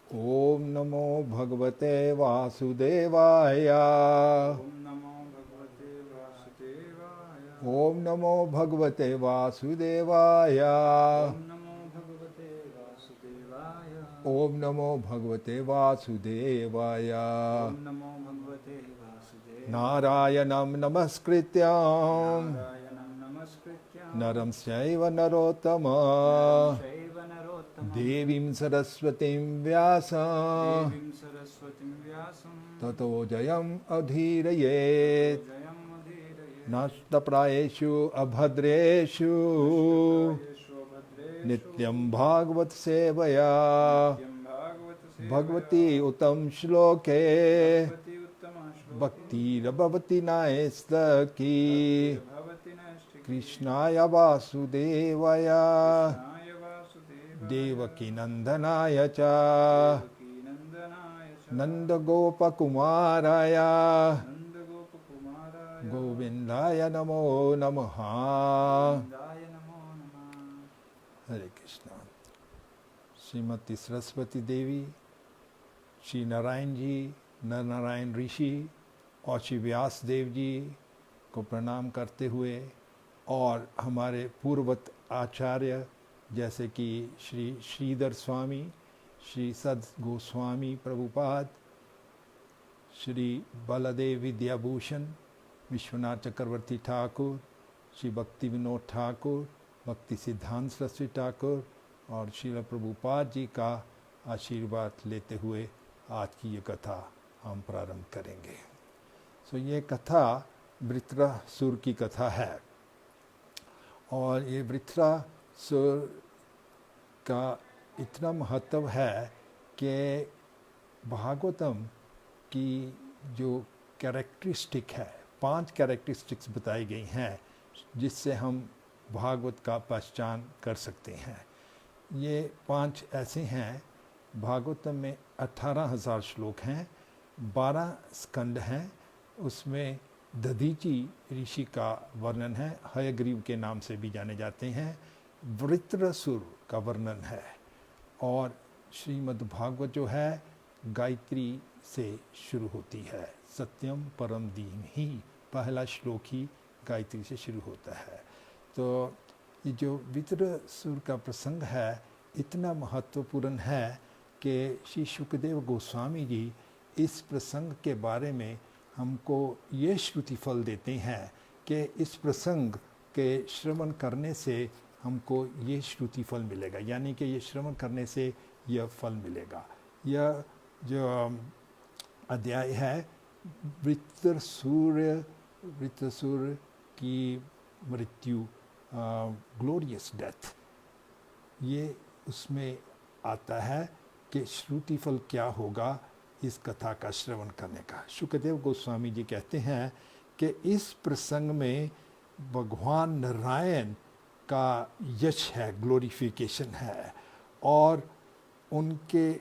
ओम नमो भगवते वासुदेवाय। ओम नमो भगवते वासुदेवाय। ओम नमो भगवते वासुदेवाय। ओम नमो भगवते वासुदेवाय। ओम नमो भगवते वासुदेवाय। ओम नमो भगवते वासुदेवाय। नारायणं नमस्कृत्यं नारायणं नमस्कृत्यं नरं चैव नरोत्तमं नरं चैव नरोत्तमं देवीं सरस्वतीं व्यासं देवीं सरस्वतीं व्यासं ततो जयम् ततो अधीरयेत्। जयमुदीरयेत्। नष्टप्रायेषु अभद्रेषु नष्टप्रायेषु भद्रेषु नित्यं भागवत सेवया नित्यं भागवतसेवया भगवती उत्तम श्लोके भगवति उत्तमश्लोके भक्तिरभवति नायस्तकी भक्तिर्भवति नैष्ठिकी। कृष्णाय वासुदेवाय कृष्णाय वासुदेवाय देवकी नंदनाय च देवकीनन्दनाय च नंदगोपकुमाराय नन्दगोपकुमाराय गोविंदाय नमो नमः। गोविन्दाय नमो नमः। हरे कृष्णा। श्रीमती सरस्वती देवी, श्री नारायण जी, नर नारायण ऋषि और श्री व्यास देव जी को प्रणाम करते हुए और हमारे पूर्वत आचार्य जैसे कि श्री श्रीधर स्वामी, श्री सद गोस्वामी प्रभुपाद, श्री बलदेव विद्याभूषण, विश्वनाथ चक्रवर्ती ठाकुर, श्री भक्ति विनोद ठाकुर, भक्ति सिद्धांत सरस्वती ठाकुर और श्रील प्रभुपाद जी का आशीर्वाद लेते हुए आज की ये कथा हम प्रारंभ करेंगे। ये कथा वृत्रासुर की कथा है और ये वृत्रासुर का इतना महत्व है कि भागवतम की जो कैरेक्टरिस्टिक है, 5 कैरेक्टरिस्टिक्स बताई गई हैं जिससे हम भागवत का पहचान कर सकते हैं। ये 5 ऐसे हैं। भागवतम में 18,000 श्लोक हैं, 12 स्कंद हैं। उसमें दधीची ऋषि का वर्णन है, हयग्रीव के नाम से भी जाने जाते हैं। वृत्रासुर का वर्णन है और श्रीमद् भागवत जो है गायत्री से शुरू होती है। सत्यम परम दीन ही पहला श्लोक ही गायत्री से शुरू होता है। तो ये जो वृत्रासुर का प्रसंग है इतना महत्वपूर्ण है कि श्री शुकदेव गोस्वामी जी इस प्रसंग के बारे में हमको ये श्रुति फल देते हैं कि इस प्रसंग के श्रवण करने से हमको ये श्रुति फल मिलेगा, यानी कि ये श्रवण करने से यह फल मिलेगा। यह जो अध्याय है वृत्रासुर की मृत्यु, ग्लोरियस डेथ, ये उसमें आता है कि श्रुति फल क्या होगा इस कथा का श्रवण करने का। शुकदेव गोस्वामी जी कहते हैं कि इस प्रसंग में भगवान नारायण का यश है, ग्लोरिफिकेशन है और उनके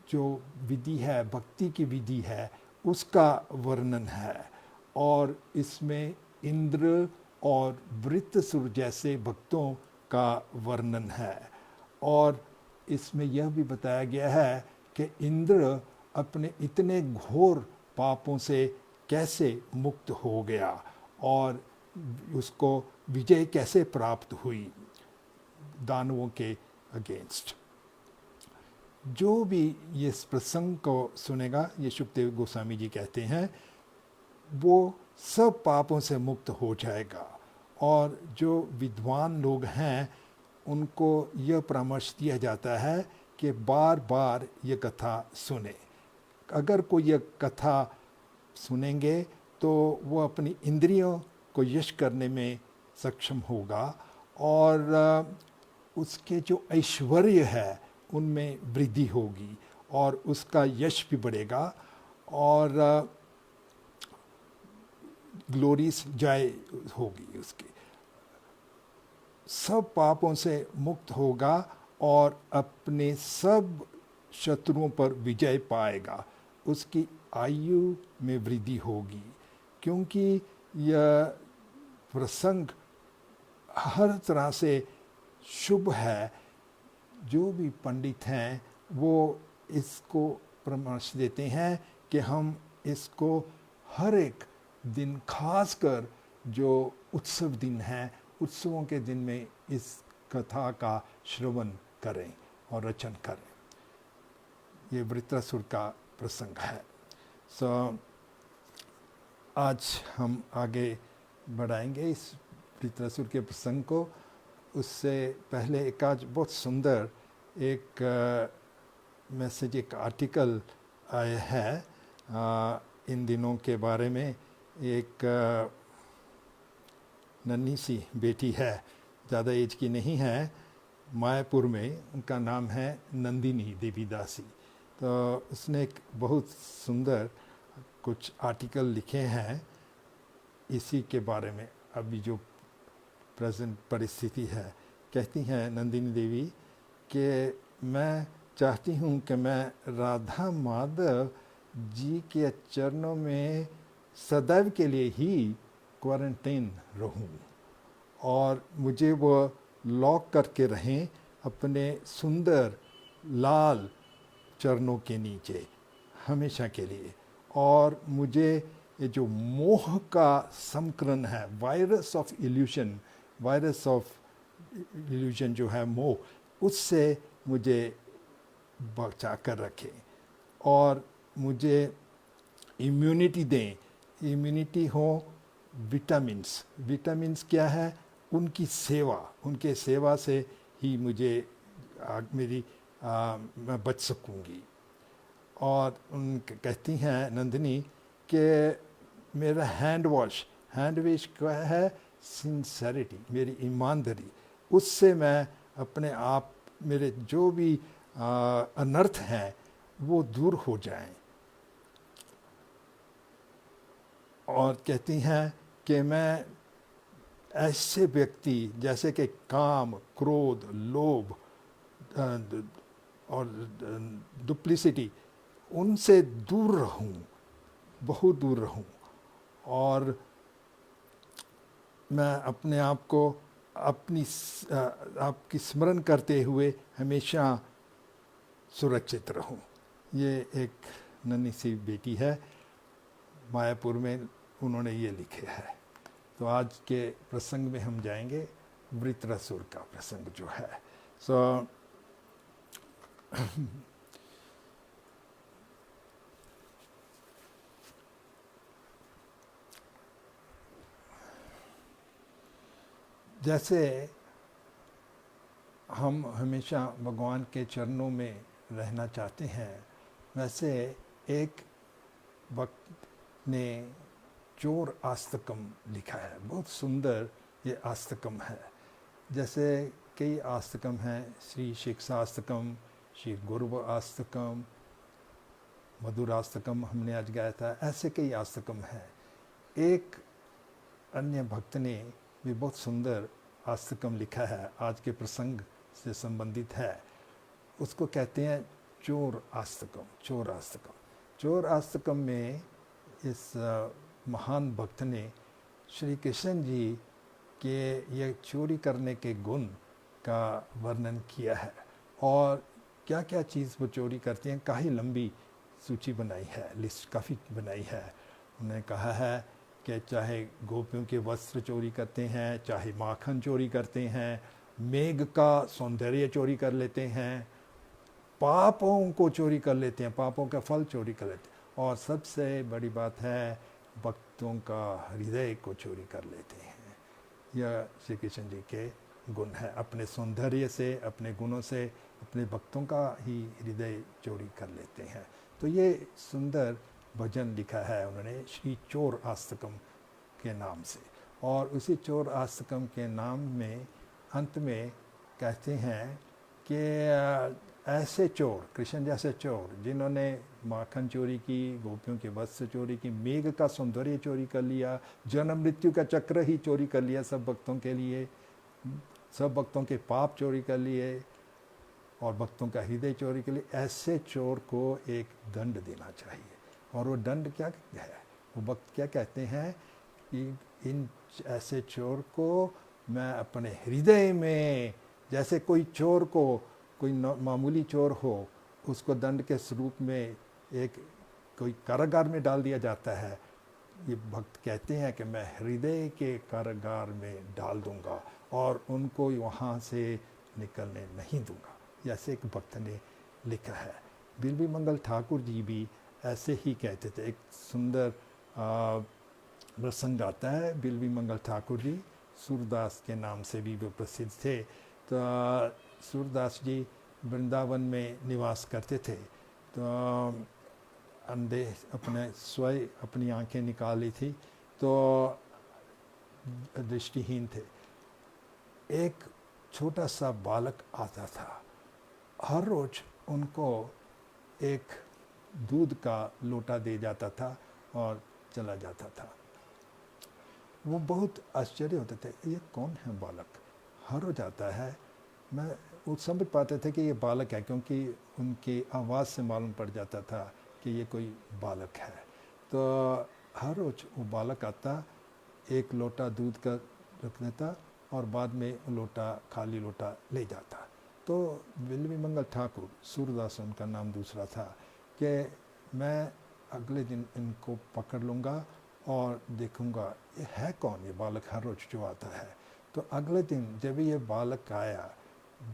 जो विधि है, भक्ति की विधि है, उसका वर्णन है। और इसमें इंद्र और वृत्रासुर जैसे भक्तों का वर्णन है और इसमें यह भी बताया गया है कि इंद्र अपने इतने घोर पापों से कैसे मुक्त हो गया और उसको विजय कैसे प्राप्त हुई दानवों के अगेंस्ट। जो भी इस प्रसंग को सुनेगा, ये शुकदेव गोस्वामी जी कहते हैं, वो सब पापों से मुक्त हो जाएगा। और जो विद्वान लोग हैं उनको यह परामर्श दिया जाता है कि बार बार ये कथा सुने। अगर कोई यह कथा सुनेंगे तो वो अपनी इंद्रियों को यश करने में सक्षम होगा और उसके जो ऐश्वर्य है उनमें वृद्धि होगी और उसका यश भी बढ़ेगा और ग्लोरीज जय होगी उसकी। सब पापों से मुक्त होगा और अपने सब शत्रुओं पर विजय पाएगा। उसकी आयु में वृद्धि होगी क्योंकि यह प्रसंग हर तरह से शुभ है। जो भी पंडित हैं वो इसको परामर्श देते हैं कि हम इसको हर एक दिन, खासकर जो उत्सव दिन है, उत्सवों के दिन में इस कथा का श्रवण करें और रचन करें। ये वृत्रासुर का प्रसंग है। आज हम आगे बढ़ाएंगे इस वृत्रासुर के प्रसंग को। उससे पहले एक आज बहुत सुंदर एक मैसेज, एक आर्टिकल आया है इन दिनों के बारे में। एक नन्ही सी बेटी है, ज़्यादा एज की नहीं है, मायापुर में। उनका नाम है नंदिनी देवीदासी। तो उसने एक बहुत सुंदर कुछ आर्टिकल लिखे हैं इसी के बारे में, अभी जो प्रेजेंट परिस्थिति है। कहती हैं नंदिनी देवी कि मैं चाहती हूँ कि मैं राधा माधव जी के चरणों में सदैव के लिए ही क्वारंटाइन रहूं और मुझे वो लॉक करके रहें अपने सुंदर लाल चरणों के नीचे हमेशा के लिए। और मुझे ये जो मोह का संक्रमण है, वायरस ऑफ इल्यूशन जो है मोह, उससे मुझे बचा कर रखें और मुझे इम्यूनिटी दें। इम्यूनिटी हो विटामिन्स क्या है? उनकी सेवा, उनके सेवा से ही मुझे मैं बच सकूंगी। और उन कहती हैं नंदिनी कि मेरा हैंड वॉश क्या है? सिंसेरिटी, मेरी ईमानदारी, उससे मैं अपने आप, मेरे जो भी अनर्थ हैं वो दूर हो जाएं। और कहती हैं कि मैं ऐसे व्यक्ति जैसे कि काम, क्रोध, लोभ और डुप्लिसिटी, उनसे दूर रहूं, बहुत दूर रहूं। और मैं अपने आप को आपकी स्मरण करते हुए हमेशा सुरक्षित रहूं। ये एक नन्ही सी बेटी है, मायापुर में उन्होंने ये लिखे है। तो आज के प्रसंग में हम जाएंगे, वृत्रासुर का प्रसंग जो है। जैसे हम हमेशा भगवान के चरणों में रहना चाहते हैं, वैसे एक वक्त ने चोर आस्तकम लिखा है। बहुत सुंदर ये आस्तकम है। जैसे कई आस्तकम हैं, श्री शिक्षा आस्तकम, श्री गुरु आस्तकम, मधुर आस्तकम हमने आज गाया था। ऐसे कई आस्तकम हैं। एक अन्य भक्त ने भी बहुत सुंदर आस्तकम लिखा है, आज के प्रसंग से संबंधित है। उसको कहते हैं चोर आस्तकम। चोर आस्तकम में इस महान भक्त ने श्री कृष्ण जी के ये चोरी करने के गुण का वर्णन किया है और क्या क्या चीज़ वो चोरी करते हैं। काफ़ी लंबी सूची बनाई है, लिस्ट काफ़ी बनाई है। उन्होंने कहा है कि चाहे गोपियों के वस्त्र चोरी करते हैं, चाहे माखन चोरी करते हैं, मेघ का सौंदर्य चोरी कर लेते हैं, पापों को चोरी कर लेते हैं, पापों का फल चोरी कर लेते हैं, और सबसे बड़ी बात है भक्तों का हृदय को चोरी कर लेते हैं। यह श्री कृष्ण जी के गुण है। अपने सौंदर्य से, अपने गुणों से अपने भक्तों का ही हृदय चोरी कर लेते हैं। तो ये सुंदर भजन लिखा है उन्होंने श्री चोर आस्तकम के नाम से। और उसी चोर आस्तकम के नाम में अंत में कहते हैं कि ऐसे चोर, कृष्ण जैसे चोर जिन्होंने माखन चोरी की, गोपियों के वस्त्र चोरी की, मेघ का सौंदर्य चोरी कर लिया, जन्म मृत्यु का चक्र ही चोरी कर लिया सब भक्तों के लिए, सब भक्तों के पाप चोरी कर लिए और भक्तों का हृदय चोरी के लिए, ऐसे चोर को एक दंड देना चाहिए। और वो दंड क्या है? वो भक्त क्या कहते हैं कि इन ऐसे चोर को मैं अपने हृदय में, जैसे कोई चोर को, कोई मामूली चोर हो, उसको दंड के स्वरूप में एक कोई कारागार में डाल दिया जाता है। ये भक्त कहते हैं कि मैं हृदय के कारागार में डाल दूंगा और उनको वहाँ से निकलने नहीं दूंगा, ऐसे एक भक्त ने लिखा है। बिल्वी मंगल ठाकुर जी भी ऐसे ही कहते थे। एक सुंदर प्रसंग आता है। बिल्वी मंगल ठाकुर जी सूरदास के नाम से भी वो प्रसिद्ध थे। तो सूरदास जी वृंदावन में निवास करते थे। तो अंधे अपने स्वयं अपनी आंखें निकाली थी, तो दृष्टिहीन थे। एक छोटा सा बालक आता था, हर रोज उनको एक दूध का लोटा दे जाता था और चला जाता था। वो बहुत आश्चर्य होते थे, ये कौन है बालक, हर रोज आता है। मैं वो समझ पाते थे कि ये बालक है, क्योंकि उनकी आवाज़ से मालूम पड़ जाता था कि ये कोई बालक है। तो हर रोज वो बालक आता, एक लोटा दूध का रख देता और बाद में लोटा खाली लोटा ले जाता। तो बिल्वी मंगल ठाकुर, सूरदास उनका नाम दूसरा था, कि मैं अगले दिन इनको पकड़ लूँगा और देखूँगा ये है कौन, ये बालक हर रोज जो आता है। तो अगले दिन जब ये बालक आया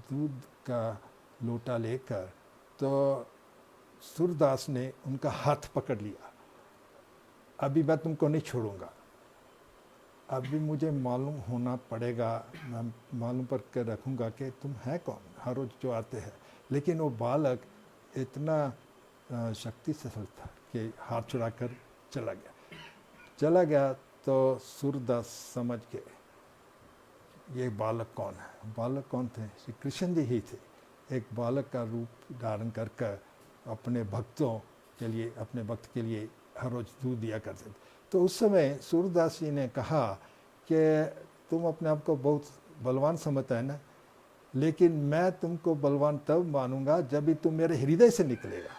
दूध का लोटा लेकर, तो सूरदास ने उनका हाथ पकड़ लिया, अभी मैं तुमको नहीं छोड़ूंगा, अभी मुझे मालूम होना पड़ेगा, मैं मालूम पर कर रखूँगा कि तुम है कौन, हर रोज जो आते हैं। लेकिन वो बालक इतना शक्तिशाली था कि हाथ छुड़ा कर चला गया। तो सूरदास समझ गए ये बालक कौन है। बालक कौन थे? श्री कृष्ण जी ही थे। एक बालक का रूप धारण कर अपने भक्तों के लिए, अपने भक्त के लिए हर रोज दूध दिया करते थे। तो उस समय सूरदास जी ने कहा कि तुम अपने आप को बहुत बलवान समझता है ना, लेकिन मैं तुमको बलवान तब मानूंगा जब भी तुम मेरे हृदय से निकलेगा,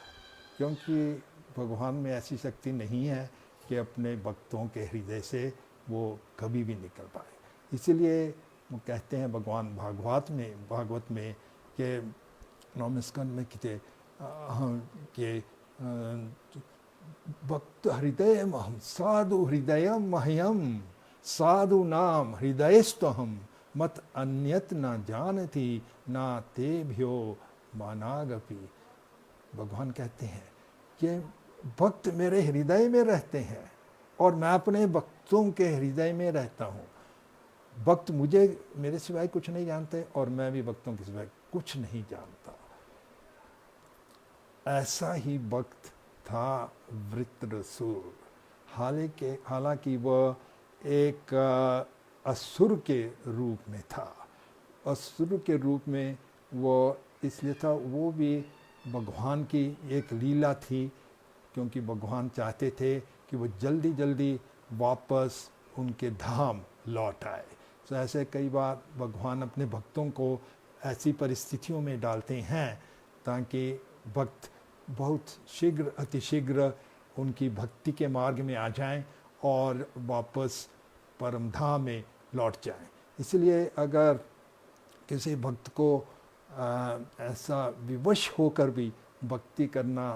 क्योंकि भगवान में ऐसी शक्ति नहीं है कि अपने भक्तों के हृदय से वो कभी भी निकल पाए। इसीलिए वो कहते हैं भगवान भागवत में कि नौवें स्कंद में कि भक्त हृदय महम साधु हृदय मह्यम साधु नाम हृदयस्तहम मत अन्यत न जानती ना तेभ्यो मानागपि। भगवान कहते हैं कि भक्त मेरे हृदय में रहते हैं और मैं अपने भक्तों के हृदय में रहता हूँ। भक्त मुझे मेरे सिवाय कुछ नहीं जानते और मैं भी भक्तों के सिवाय कुछ नहीं जानता। ऐसा ही भक्त था वृत्रासुर। हालांकि वह एक असुर के रूप में था। असुर के रूप में वो इसलिए था, वो भी भगवान की एक लीला थी, क्योंकि भगवान चाहते थे कि वो जल्दी जल्दी वापस उनके धाम लौट आए। तो ऐसे कई बार भगवान अपने भक्तों को ऐसी परिस्थितियों में डालते हैं ताकि भक्त बहुत शीघ्र अतिशीघ्र उनकी भक्ति के मार्ग में आ जाएं और वापस परम धाम में लौट जाएं। इसलिए अगर किसी भक्त को ऐसा विवश होकर भी भक्ति करना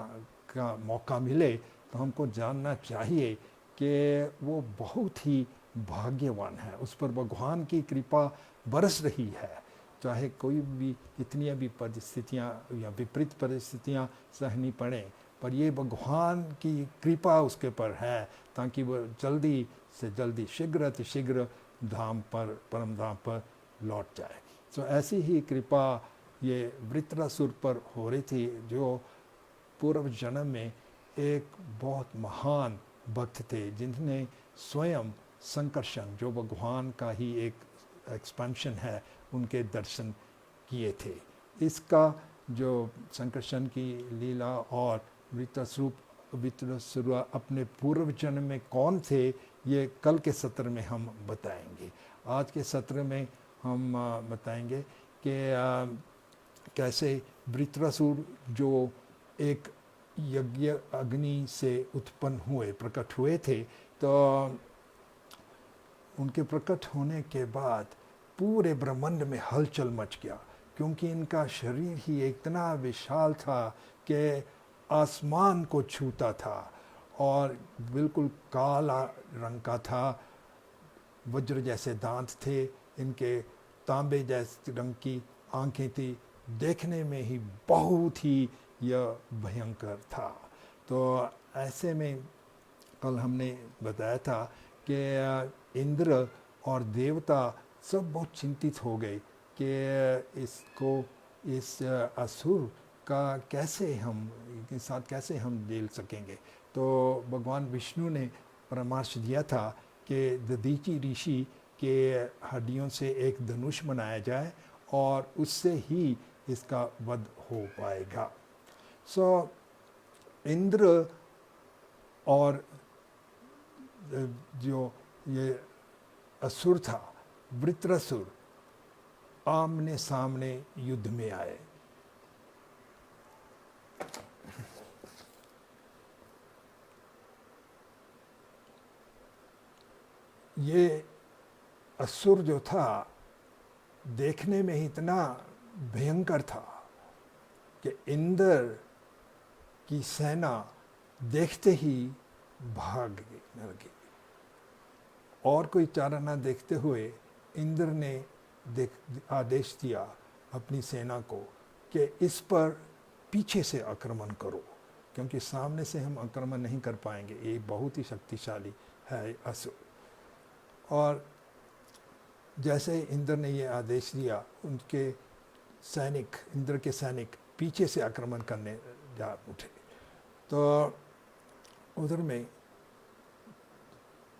का मौका मिले तो हमको जानना चाहिए कि वो बहुत ही भाग्यवान है, उस पर भगवान की कृपा बरस रही है। चाहे कोई भी इतनी भी परिस्थितियाँ या विपरीत परिस्थितियाँ सहनी पड़े, पर ये भगवान की कृपा उसके पर है ताकि वो जल्दी से जल्दी शीघ्र अतिशीघ्र धाम पर परम धाम पर लौट जाए। तो ऐसी ही कृपा ये वृत्रासुर पर हो रही थी, जो पूर्व जन्म में एक बहुत महान भक्त थे जिन्होंने स्वयं संकर्षण, जो भगवान का ही एक एक्सपेंशन है, उनके दर्शन किए थे। इसका जो संकर्षण की लीला और वृत्रासुर अपने पूर्व जन्म में कौन थे, ये कल के सत्र में हम बताएंगे। आज के सत्र में हम बताएंगे कि कैसे वृत्रासुर जो एक यज्ञ अग्नि से उत्पन्न हुए, प्रकट हुए थे, तो उनके प्रकट होने के बाद पूरे ब्रह्मांड में हलचल मच गया, क्योंकि इनका शरीर ही इतना विशाल था कि आसमान को छूता था और बिल्कुल काला रंग का था, वज्र जैसे दांत थे, इनके तांबे जैसे रंग की आंखें थी, देखने में ही बहुत ही यह भयंकर था। तो ऐसे में कल हमने बताया था कि इंद्र और देवता सब बहुत चिंतित हो गए कि इस असुर का कैसे हम के साथ कैसे हम झेल सकेंगे। तो भगवान विष्णु ने परामर्श दिया था कि दधीचि ऋषि के हड्डियों से एक धनुष बनाया जाए और उससे ही इसका वध हो पाएगा। सो इंद्र और जो ये असुर था वृत्रासुर आमने सामने युद्ध में आए। ये असुर जो था देखने में ही इतना भयंकर था कि इंद्र की सेना देखते ही भाग लगी और कोई चारा न देखते हुए इंद्र ने आदेश दिया अपनी सेना को कि इस पर पीछे से आक्रमण करो, क्योंकि सामने से हम आक्रमण नहीं कर पाएंगे, ये बहुत ही शक्तिशाली है असुर। और जैसे इंद्र ने ये आदेश दिया, उनके सैनिक, इंद्र के सैनिक पीछे से आक्रमण करने जा उठे। तो उधर में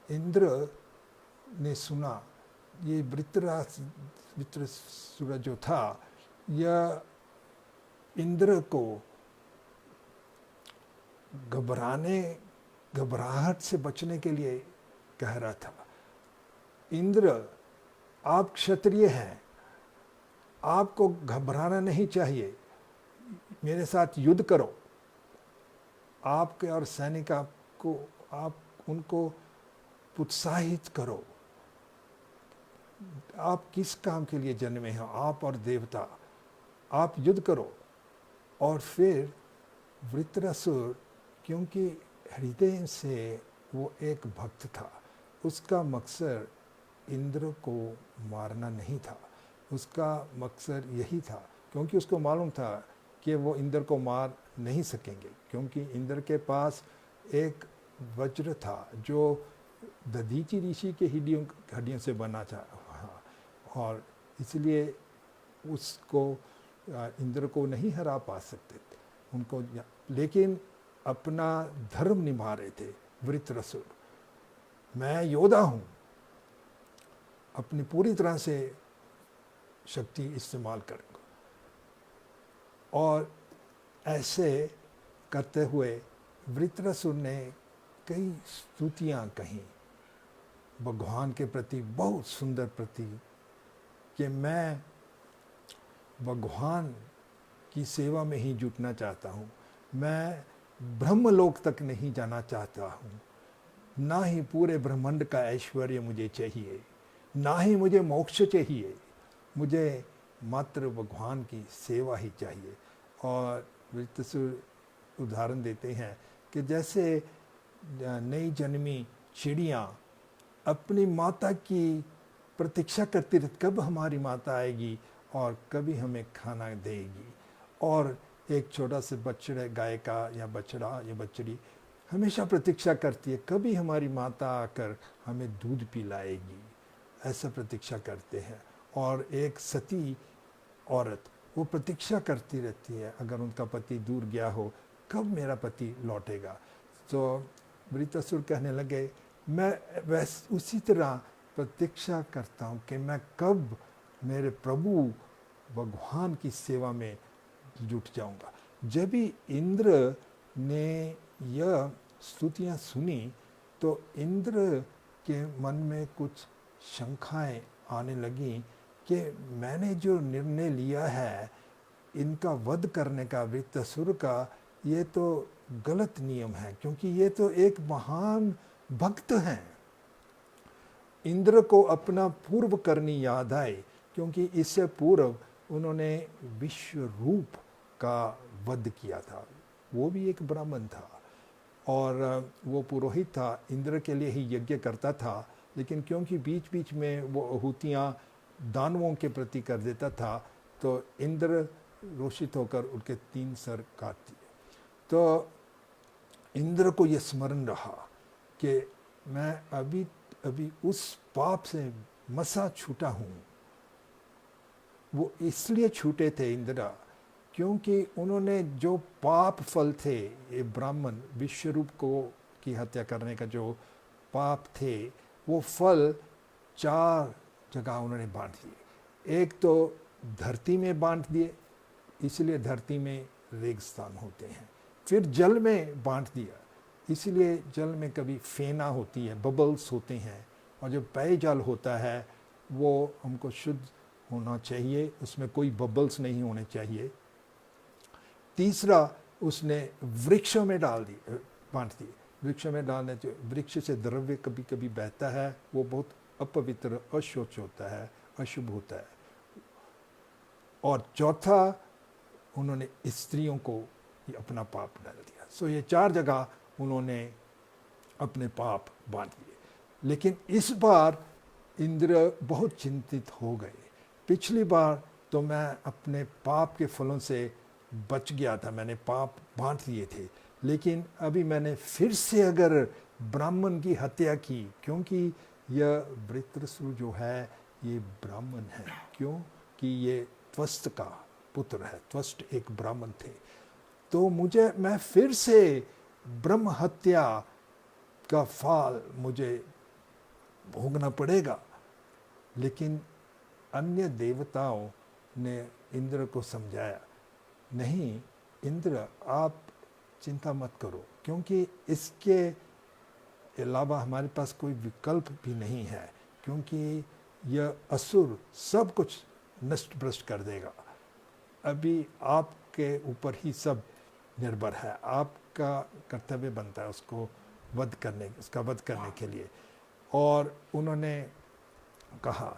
इंद्र ने सुना ये वृत्रासुर जो था यह इंद्र को घबराहट से बचने के लिए कह रहा था, इंद्र आप क्षत्रिय हैं, आपको घबराना नहीं चाहिए, मेरे साथ युद्ध करो। आपके और सैनिक आपको आप उनको उत्साहित करो। आप किस काम के लिए जन्मे हैं, आप और देवता, आप युद्ध करो। और फिर वृत्रासुर, क्योंकि हृदय से वो एक भक्त था, उसका मकसद इंद्र को मारना नहीं था, उसका मकसद यही था, क्योंकि उसको मालूम था कि वो इंद्र को मार नहीं सकेंगे, क्योंकि इंद्र के पास एक वज्र था जो दधीचि ऋषि के हड्डियों से बना था, और इसलिए उसको इंद्र को नहीं हरा पा सकते थे उनको, लेकिन अपना धर्म निभा रहे थे वृत्रासुर। मैं योद्धा हूँ, अपनी पूरी तरह से शक्ति इस्तेमाल करूँगा। और ऐसे करते हुए वृत्रासुर ने कई स्तुतियाँ कहीं भगवान के प्रति, बहुत सुंदर प्रति, कि मैं भगवान की सेवा में ही जुटना चाहता हूँ, मैं ब्रह्मलोक तक नहीं जाना चाहता हूँ, ना ही पूरे ब्रह्मांड का ऐश्वर्य मुझे चाहिए, ना ही मुझे मोक्ष चाहिए, मुझे मात्र भगवान की सेवा ही चाहिए। और वृत्रासुर उदाहरण देते हैं कि जैसे नई जन्मी चिड़ियाँ अपनी माता की प्रतीक्षा करती रहती, कब हमारी माता आएगी और कभी हमें खाना देगी। और एक छोटा से बछड़े, गाय का या बछड़ा या बछड़ी हमेशा प्रतीक्षा करती है, कभी हमारी माता आकर हमें दूध पिलाएगी, ऐसा प्रतीक्षा करते हैं। और एक सती औरत वो प्रतीक्षा करती रहती है, अगर उनका पति दूर गया हो, कब मेरा पति लौटेगा। तो वृत्रासुर कहने लगे, मैं उसी तरह प्रतीक्षा करता हूँ कि मैं कब मेरे प्रभु भगवान की सेवा में जुट जाऊंगा। जब भी इंद्र ने यह स्तुतियाँ सुनी तो इंद्र के मन में कुछ शंकाएं आने लगी कि मैंने जो निर्णय लिया है इनका वध करने का, वृत्रासुर का, ये तो गलत नियम है, क्योंकि ये तो एक महान भक्त हैं। इंद्र को अपना पूर्व करनी याद आई, क्योंकि इससे पूर्व उन्होंने विश्व रूप का वध किया था, वो भी एक ब्राह्मण था और वो पुरोहित था, इंद्र के लिए ही यज्ञ करता था, लेकिन क्योंकि बीच बीच में वो आहुतियाँ दानवों के प्रति कर देता था तो इंद्र रोषित होकर उनके 3 सर काट दिए। तो इंद्र को ये स्मरण रहा कि मैं अभी अभी उस पाप से मसा छूटा हूँ। वो इसलिए छूटे थे इंद्र क्योंकि उन्होंने जो पाप फल थे, ये ब्राह्मण विश्वरूप को की हत्या करने का जो पाप थे, वो फल 4 जगह उन्होंने बांट दिए। एक तो धरती में बांट दिए, इसलिए धरती में रेगिस्तान होते हैं। फिर जल में बांट दिया, इसलिए जल में कभी फेना होती है, बबल्स होते हैं, और जो पेय जल होता है वो हमको शुद्ध होना चाहिए, उसमें कोई बबल्स नहीं होने चाहिए। तीसरा, उसने वृक्षों में डाल दी, बांट दिए। वृक्षों में डालने से वृक्ष से द्रव्य कभी कभी बहता है, वो बहुत अपवित्र, अशुद्ध होता है, अशुभ होता है। और चौथा, उन्होंने स्त्रियों को अपना पाप डाल दिया। सो ये 4 जगह उन्होंने अपने पाप बांट दिए। लेकिन इस बार इंद्र बहुत चिंतित हो गए। पिछली बार तो मैं अपने पाप के फलों से बच गया था, मैंने पाप बांट दिए थे, लेकिन अभी मैंने फिर से अगर ब्राह्मण की हत्या की, क्योंकि यह वृत्रासुर जो है ये ब्राह्मण है, क्योंकि ये त्वष्ट का पुत्र है, त्वष्ट एक ब्राह्मण थे, तो मैं फिर से ब्रह्म हत्या का फल मुझे भोगना पड़ेगा। लेकिन अन्य देवताओं ने इंद्र को समझाया, नहीं इंद्र, आप चिंता मत करो, क्योंकि इसके अलावा हमारे पास कोई विकल्प भी नहीं है, क्योंकि यह असुर सब कुछ नष्ट भ्रष्ट कर देगा। अभी आपके ऊपर ही सब निर्भर है, आपका कर्तव्य बनता है उसका वध करने के लिए। और उन्होंने कहा,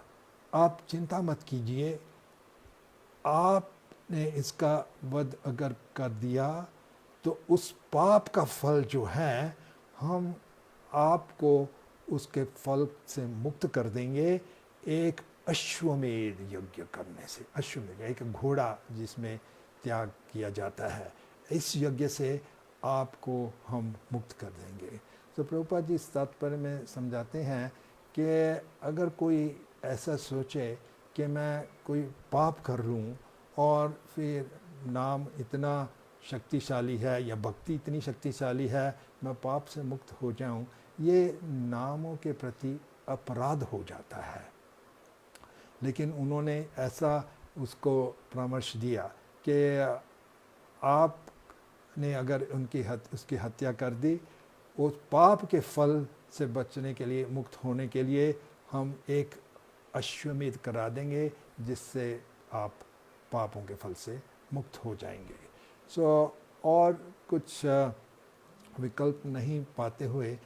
आप चिंता मत कीजिए, आपने इसका वध अगर कर दिया तो उस पाप का फल जो है हम आपको उसके फल से मुक्त कर देंगे, एक अश्वमेध यज्ञ करने से। अश्वमेध एक घोड़ा जिसमें त्याग किया जाता है, इस यज्ञ से आपको हम मुक्त कर देंगे। तो प्रभुपाद जी इस तात्पर्य में समझाते हैं कि अगर कोई ऐसा सोचे कि मैं कोई पाप कर लूँ और फिर नाम इतना शक्तिशाली है या भक्ति इतनी शक्तिशाली है, मैं पाप से मुक्त हो जाऊं, ये नामों के प्रति अपराध हो जाता है। लेकिन उन्होंने ऐसा उसको परामर्श दिया कि आपने अगर उसकी हत्या कर दी, उस पाप के फल से बचने के लिए, मुक्त होने के लिए हम एक अश्वमेध करा देंगे, जिससे आप पापों के फल से मुक्त हो जाएंगे। और कुछ विकल्प नहीं पाते हुए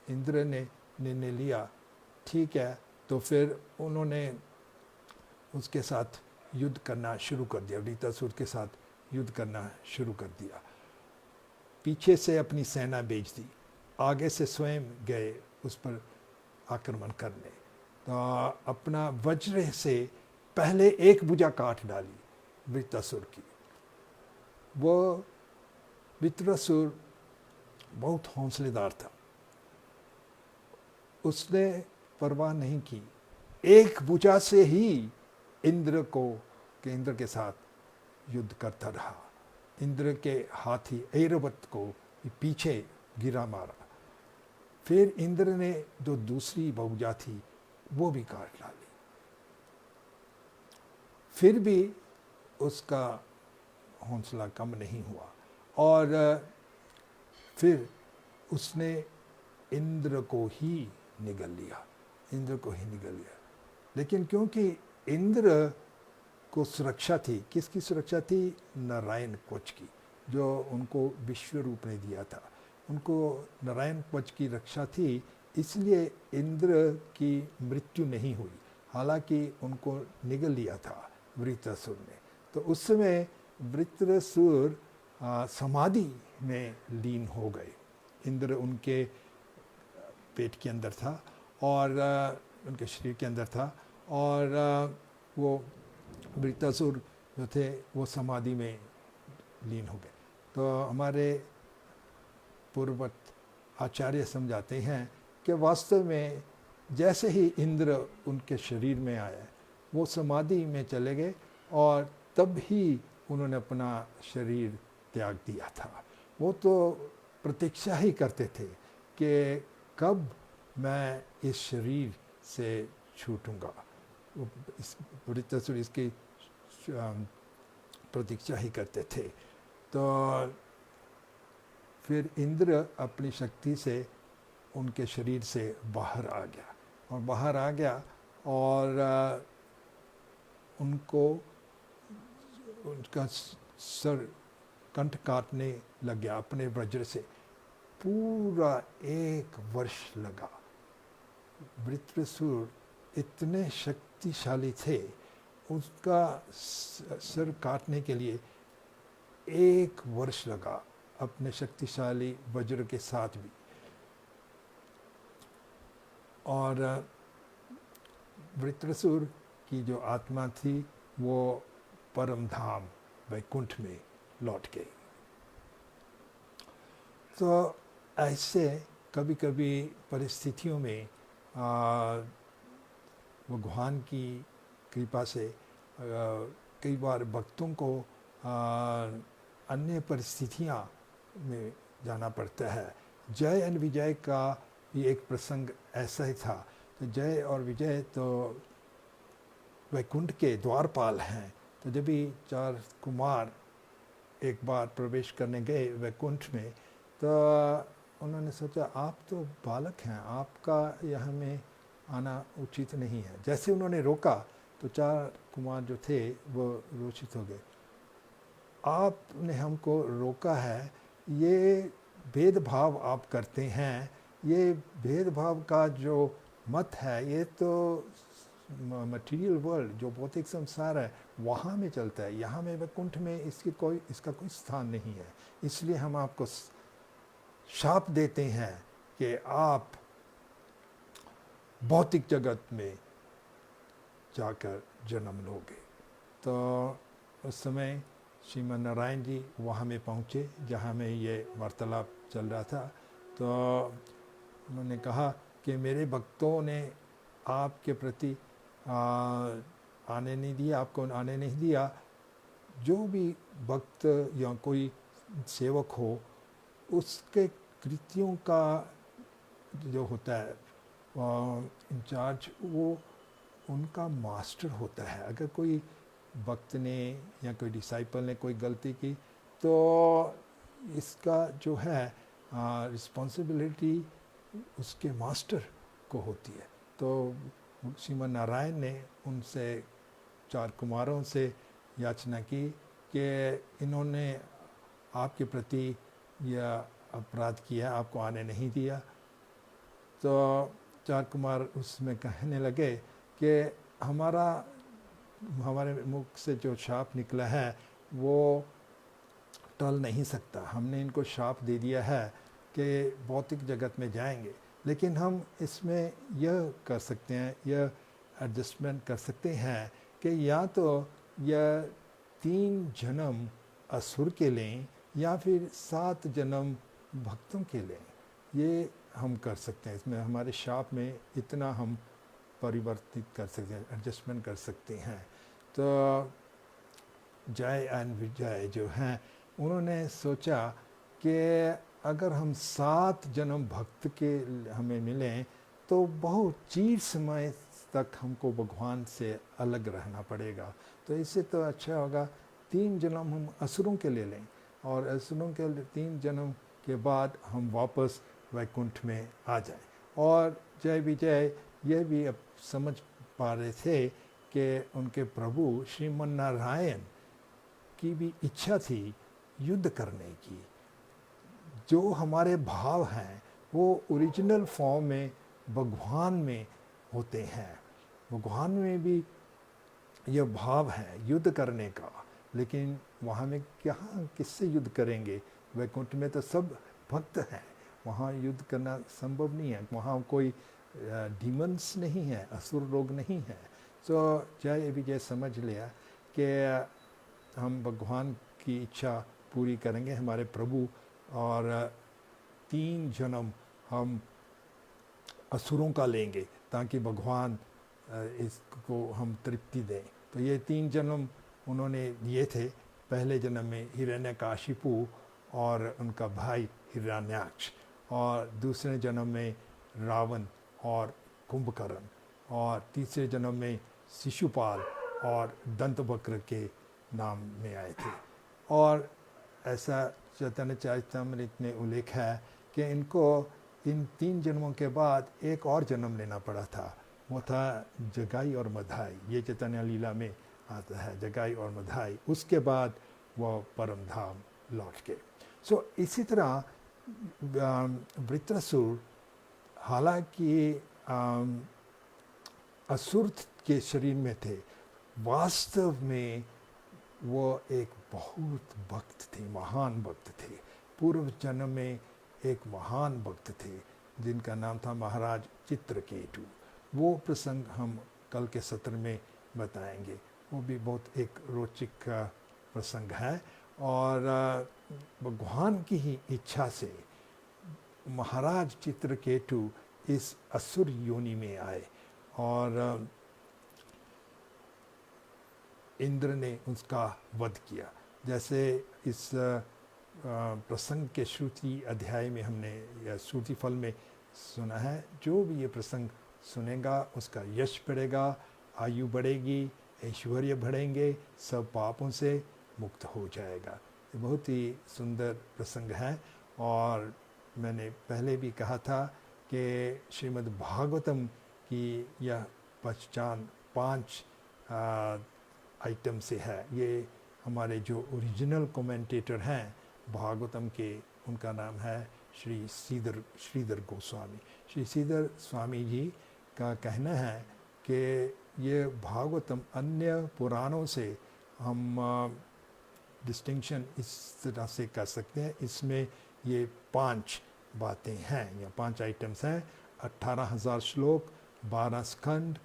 इंद्र ने निर्णय लिया, ठीक है, तो फिर उन्होंने उसके साथ युद्ध करना शुरू कर दिया, वृत्रासुर के साथ युद्ध करना शुरू कर दिया। पीछे से अपनी सेना भेज दी, आगे से स्वयं गए उस पर आक्रमण करने। तो अपना वज्र से पहले एक भुजा काट डाली वृत्रासुर की। वो वृत्रासुर बहुत हौसलेदार था, उसने परवाह नहीं की, एक भुजा से ही इंद्र के साथ युद्ध करता रहा। इंद्र के हाथी ऐरावत को पीछे गिरा मारा। फिर इंद्र ने जो दूसरी भुजा थी वो भी काट डाली। फिर भी उसका हौसला कम नहीं हुआ और फिर उसने इंद्र को ही निगल लिया। लेकिन क्योंकि इंद्र को सुरक्षा थी, किसकी सुरक्षा थी? नारायण कवच की, जो उनको विश्व रूप ने दिया था। उनको नारायण कवच की रक्षा थी, इसलिए इंद्र की मृत्यु नहीं हुई, हालांकि उनको निगल लिया था वृत्रासुर ने। तो उस समय वृत्रासुर समाधि में लीन हो गए। इंद्र उनके पेट के अंदर था और उनके शरीर के अंदर था, और वो वृत्तासुर जो थे वो समाधि में लीन हो गए। तो हमारे पूर्ववत आचार्य समझाते हैं कि वास्तव में जैसे ही इंद्र उनके शरीर में आए वो समाधि में चले गए, और तब ही उन्होंने अपना शरीर त्याग दिया था। वो तो प्रतीक्षा ही करते थे कि कब मैं इस शरीर से छूटूंगा। वो इस वृत्तासुर इसकी प्रतीक्षा ही करते थे। तो फिर इंद्र अपनी शक्ति से उनके शरीर से बाहर आ गया, और बाहर आ गया और उनको उनका सर कंठ काटने लग गया अपने वज्र से। पूरा 1 वर्ष लगा। वृत्रासुर इतने शक्तिशाली थे, उसका सर काटने के लिए 1 वर्ष लगा अपने शक्तिशाली वज्र के साथ भी। और वृत्रासुर की जो आत्मा थी वो परम धाम वैकुंठ में लौट गई। तो ऐसे कभी कभी परिस्थितियों में भगवान की कृपा से कई बार भक्तों को अन्य परिस्थितियां में जाना पड़ता है। जय और विजय का भी एक प्रसंग ऐसा ही था। तो जय और विजय तो वैकुंठ के द्वारपाल हैं। तो जब भी 4 कुमार एक बार प्रवेश करने गए वैकुंठ में, तो उन्होंने सोचा आप तो बालक हैं, आपका यहाँ में आना उचित नहीं है। जैसे उन्होंने रोका तो 4 कुमार जो थे वो रोषित हो गए। आपने हमको रोका है, ये भेदभाव आप करते हैं, ये भेदभाव का जो मत है ये तो मटेरियल वर्ल्ड जो भौतिक संसार है वहाँ में चलता है, यहाँ में वैकुंठ में इसका कोई स्थान नहीं है। इसलिए हम आपको शाप देते हैं कि आप भौतिक जगत में जाकर जन्म लोगे। तो उस समय श्रीमन नारायण जी वहाँ में पहुँचे जहाँ में ये वार्तालाप चल रहा था। तो उन्होंने कहा कि मेरे भक्तों ने आपके प्रति आने नहीं दिया, आपको आने नहीं दिया। जो भी भक्त या कोई सेवक हो उसके कृत्यों का जो होता है इंचार्ज वो उनका मास्टर होता है। अगर कोई भक्त ने या कोई डिसाइपल ने कोई गलती की तो इसका जो है रिस्पॉन्सिबिलिटी उसके मास्टर को होती है। तो श्रीमन नारायण ने उनसे 4 कुमारों से याचना की कि इन्होंने आपके प्रति यह अपराध किया, आपको आने नहीं दिया। तो 4 कुमार उसमें कहने लगे कि हमारे मुख से जो शाप निकला है वो टल नहीं सकता। हमने इनको शाप दे दिया है कि भौतिक जगत में जाएंगे, लेकिन हम इसमें यह कर सकते हैं, यह एडजस्टमेंट कर सकते हैं कि या तो यह 3 जन्म असुर के लें या फिर 7 जन्म भक्तों के लें। ये हम कर सकते हैं। इसमें हमारे शाप में इतना हम परिवर्तित कर सकते हैं, एडजस्टमेंट कर सकते हैं। तो जय एंड विजय जो हैं उन्होंने सोचा कि अगर हम 7 जन्म भक्त के हमें मिलें तो बहुत चीर समय तक हमको भगवान से अलग रहना पड़ेगा। तो इससे तो अच्छा होगा 3 जन्म हम असुरों के ले लें, और असुरों के 3 जन्म के बाद हम वापस वैकुंठ में आ जाएं। और जय विजय यह भी अब समझ पा रहे थे कि उनके प्रभु श्रीमन नारायण की भी इच्छा थी युद्ध करने की। जो हमारे भाव हैं वो ओरिजिनल फॉर्म में भगवान में होते हैं। भगवान में भी यह भाव है युद्ध करने का, लेकिन वहाँ में कहाँ किससे युद्ध करेंगे? वैकुंठ में तो सब भक्त हैं, वहाँ युद्ध करना संभव नहीं है, वहाँ कोई डीमंस नहीं है, असुर लोग नहीं है। तो जय विजय समझ लिया कि हम भगवान की इच्छा पूरी करेंगे, हमारे प्रभु, और 3 जन्म हम असुरों का लेंगे ताकि भगवान इसको हम तृप्ति दें। तो ये 3 जन्म उन्होंने दिए थे। पहले जन्म में हिरण्यकाशिपु और उनका भाई हिरण्याक्ष, और दूसरे जन्म में रावण और कुंभकर्ण, और तीसरे जन्म में शिशुपाल और दंतवक्र के नाम में आए थे। और ऐसा चैतन्य चरितामृत में उल्लेख है कि इनको इन 3 जन्मों के बाद एक और जन्म लेना पड़ा था, वो था जगाई और मधाई। ये चैतन्य लीला में आता है, जगाई और मधाई। उसके बाद वो परम धाम लौट के। सो इसी तरह वृत्रासुर हालांकि असुर के शरीर में थे, वास्तव में वो एक बहुत भक्त थे, महान भक्त थे। पूर्व जन्म में एक महान भक्त थे जिनका नाम था महाराज चित्रकेतु। वो प्रसंग हम कल के सत्र में बताएंगे, वो भी बहुत एक रोचक प्रसंग है। और भगवान की ही इच्छा से महाराज चित्रकेतु इस असुर योनि में आए और इंद्र ने उसका वध किया। जैसे इस प्रसंग के श्रुति अध्याय में हमने या श्रुति फल में सुना है, जो भी ये प्रसंग सुनेगा उसका यश बढ़ेगा, आयु बढ़ेगी, ऐश्वर्य बढ़ेंगे, सब पापों से मुक्त हो जाएगा। ये बहुत ही सुंदर प्रसंग है। और मैंने पहले भी कहा था कि श्रीमद् भागवतम की यह पहचान 5 आइटम से है। ये हमारे जो ओरिजिनल कमेंटेटर हैं भागवतम के, उनका नाम है श्री श्रीधर गोस्वामी। श्री श्रीधर स्वामी जी का कहना है कि ये भागवतम अन्य पुराणों से हम डिस्टिंक्शन इस तरह से कर सकते हैं, इसमें ये 5 बातें हैं या 5 आइटम्स हैं। 18,000 श्लोक, 12 स्कंद,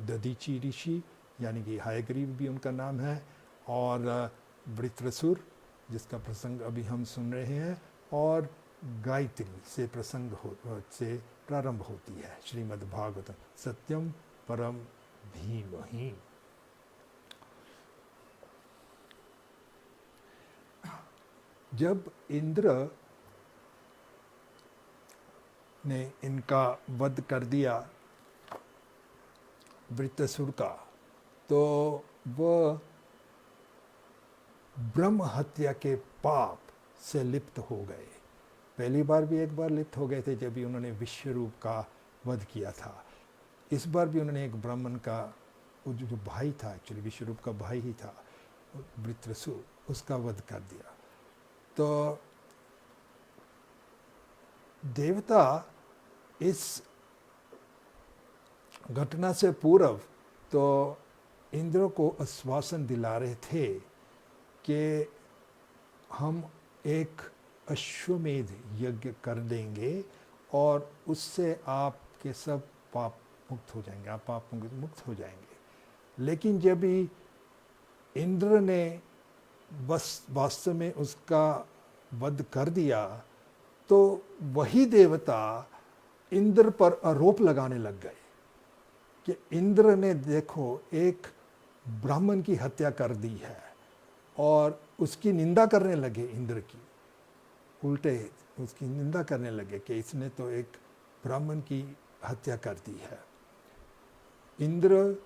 दधीची ऋषि यानी कि हयग्रीव भी उनका नाम है, और वृत्रासुर जिसका प्रसंग अभी हम सुन रहे हैं, और गायत्री से प्रसंग से प्रारंभ होती है श्रीमद् भागवतम। सत्यम परम धीमहि। जब इंद्र ने इनका वध कर दिया वृत्रासुर का, तो वह ब्रह्म हत्या के पाप से लिप्त हो गए। पहली बार भी एक बार लिप्त हो गए थे जब भी उन्होंने विश्वरूप का वध किया था। इस बार भी उन्होंने एक ब्राह्मण का, जो भाई था, एक्चुअली विश्वरूप का भाई ही था वृत्रासुर, उसका वध कर दिया। तो देवता इस घटना से पूर्व तो इंद्र को आश्वासन दिला रहे थे कि हम एक अश्वमेध यज्ञ कर देंगे और उससे आपके सब पाप मुक्त हो जाएंगे, आप पाप मुक्त हो जाएंगे। लेकिन जब भी इंद्र ने बस वास्तव में उसका वध कर दिया, तो वही देवता इंद्र पर आरोप लगाने लग गए कि इंद्र ने देखो एक ब्राह्मण की हत्या कर दी है, और उसकी निंदा करने लगे। इंद्र की उल्टे उसकी निंदा करने लगे कि इसने तो एक ब्राह्मण की हत्या कर दी है। इंद्र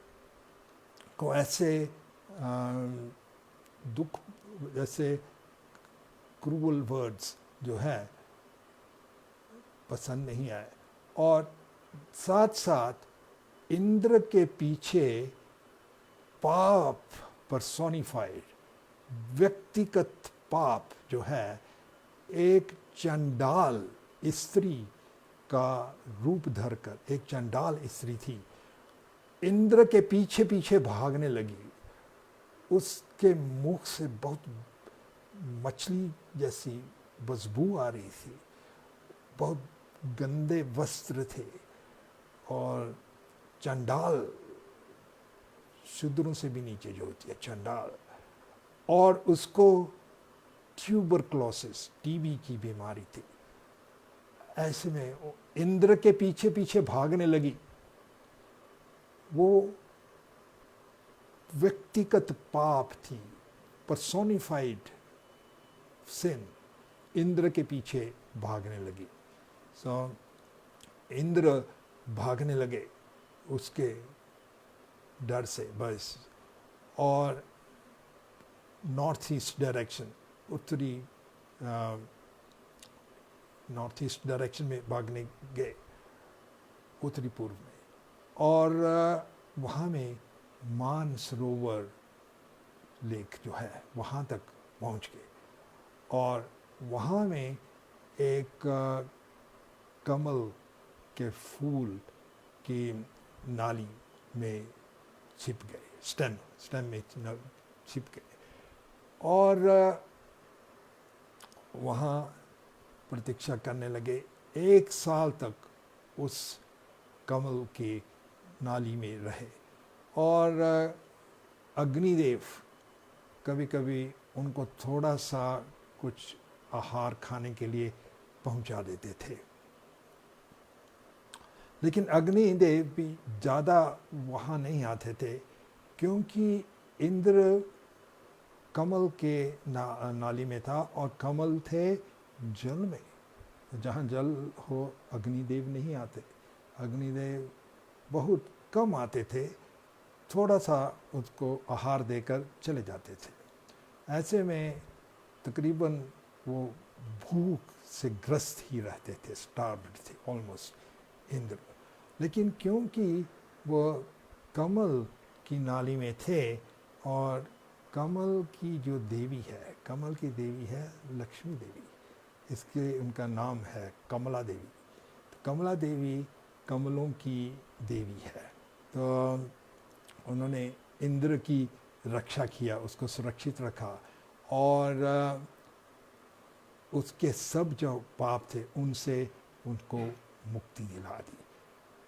को ऐसे दुख, जैसे क्रूअल वर्ड्स जो है पसंद नहीं आए, और साथ साथ इंद्र के पीछे पाप पर्सोनिफाइड, व्यक्तिगत पाप जो है, एक चंडाल स्त्री का रूप धरकर, एक चंडाल स्त्री थी, इंद्र के पीछे पीछे भागने लगी। उस उसके मुख से बहुत मछली जैसी बदबू आ रही थी, बहुत गंदे वस्त्र थे, और चंडाल, शूद्रों से भी नीचे जो होती है चंडाल, और उसको ट्यूबरक्लोसिस, टीबी की बीमारी थी। ऐसे में वो इंद्र के पीछे पीछे भागने लगी। वो व्यक्तिगत पाप थी, पर्सोनिफाइड सिन, इंद्र के पीछे भागने लगी। सो इंद्र भागने लगे उसके डर से बस, और नॉर्थ ईस्ट डायरेक्शन, उत्तरी नॉर्थ ईस्ट डायरेक्शन में भागने गए, उत्तरी पूर्व में, और वहाँ में मानसरोवर लेक जो है वहाँ तक पहुँच गए, और वहाँ में एक कमल के फूल की नाली में छिप गए, स्टेम में छिप गए, और वहाँ प्रतीक्षा करने लगे। 1 साल तक उस कमल की नाली में रहे, और अग्निदेव कभी कभी उनको थोड़ा सा कुछ आहार खाने के लिए पहुंचा देते थे, लेकिन अग्निदेव भी ज़्यादा वहाँ नहीं आते थे, क्योंकि इंद्र कमल के नाली में था, और कमल थे जल में। जहाँ जल हो अग्निदेव नहीं आते, अग्निदेव बहुत कम आते थे, थोड़ा सा उसको आहार देकर चले जाते थे। ऐसे में तकरीबन वो भूख से ग्रस्त ही रहते थे, स्टार्व्ड थे ऑलमोस्ट इंद्र। लेकिन क्योंकि वो कमल की नाली में थे, और कमल की जो देवी है, कमल की देवी है लक्ष्मी देवी, इसके उनका नाम है कमला देवी। तो कमला देवी कमलों की देवी है, तो उन्होंने इंद्र की रक्षा किया, उसको सुरक्षित रखा, और उसके सब जो पाप थे उनसे उनको मुक्ति दिला दी,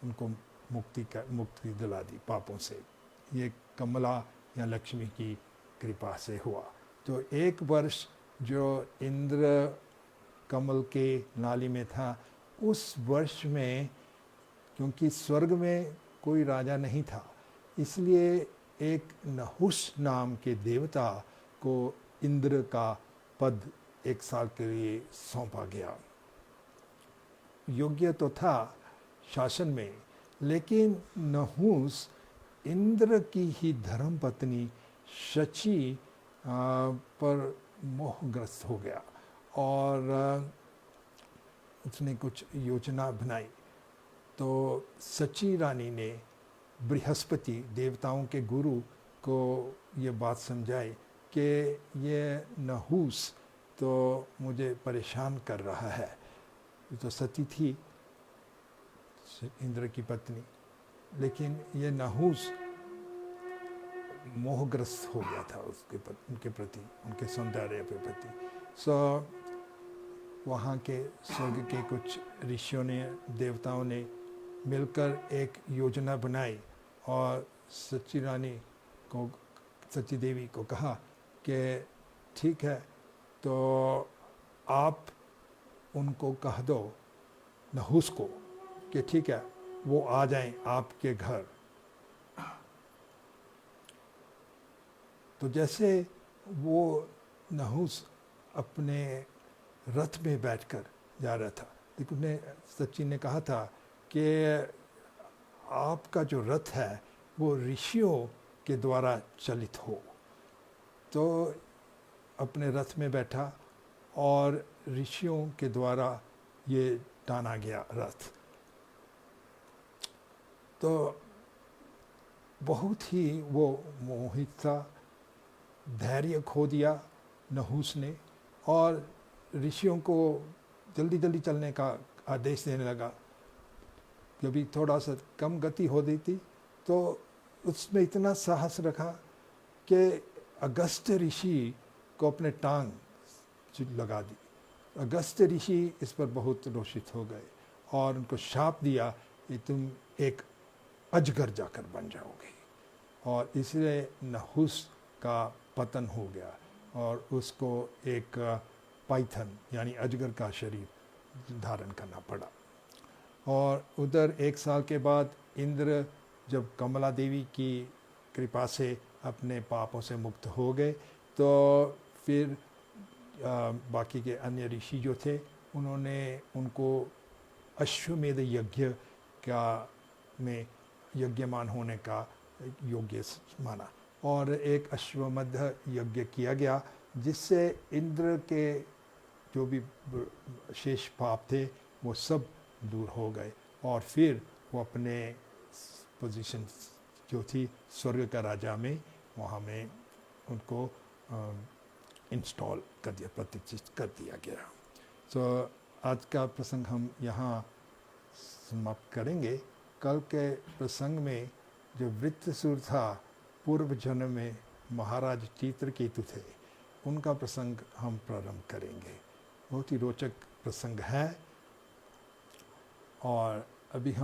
उनको मुक्ति दिला दी पापों से। ये कमला या लक्ष्मी की कृपा से हुआ। तो 1 वर्ष जो इंद्र कमल के नाली में था, उस वर्ष में क्योंकि स्वर्ग में कोई राजा नहीं था, इसलिए एक नहुस नाम के देवता को इंद्र का पद 1 साल के लिए सौंपा गया। योग्य तो था शासन में, लेकिन नहुस इंद्र की ही धर्मपत्नी शची पर मोहग्रस्त हो गया, और उसने कुछ योजना बनाई। तो शची रानी ने बृहस्पति, देवताओं के गुरु को ये बात समझाई कि ये नहुस तो मुझे परेशान कर रहा है। तो सती थी इंद्र की पत्नी, लेकिन ये नहुस मोहग्रस्त हो गया था उनके प्रति, उनके सौंदर्य के प्रति। सो वहाँ के स्वर्ग के कुछ ऋषियों ने, देवताओं ने मिलकर एक योजना बनाई, और सची रानी को, सची देवी को कहा कि ठीक है, तो आप उनको कह दो, नहुस को, कि ठीक है वो आ जाएं आपके घर। तो जैसे वो नहुस अपने रथ में बैठकर जा रहा था, लेकिन उसने, सची ने कहा था कि आपका जो रथ है वो ऋषियों के द्वारा चलित हो। तो अपने रथ में बैठा, और ऋषियों के द्वारा ये टाना गया रथ। तो बहुत ही वो मोहित था, धैर्य खो दिया नहुस ने, और ऋषियों को जल्दी जल्दी चलने का आदेश देने लगा। कभी थोड़ा सा कम गति हो रही थी, तो उसमें इतना साहस रखा कि अगस्त ऋषि को अपने टांग लगा दी। अगस्त ऋषि इस पर बहुत रोषित हो गए और उनको शाप दिया कि तुम एक अजगर जाकर बन जाओगे, और इसलिए नहुस का पतन हो गया और उसको एक पाइथन यानी अजगर का शरीर धारण करना पड़ा। और उधर 1 साल के बाद इंद्र जब कमला देवी की कृपा से अपने पापों से मुक्त हो गए, तो फिर बाकी के अन्य ऋषि जो थे उन्होंने उनको अश्वमेध यज्ञ का में यज्ञमान होने का योग्य माना, और एक अश्वमेध यज्ञ किया गया जिससे इंद्र के जो भी शेष पाप थे वो सब दूर हो गए, और फिर वो अपने पोजीशन जो थी स्वर्ग का राजा में वहाँ में उनको इंस्टॉल कर दिया, प्रतिष्ठित कर दिया गया। तो आज का प्रसंग हम यहाँ समाप्त करेंगे। कल के प्रसंग में जो वृत्रसूर था, पूर्व जन्म में महाराज चित्रकेतु थे, उनका प्रसंग हम प्रारंभ करेंगे। बहुत ही रोचक प्रसंग है। और अभी हम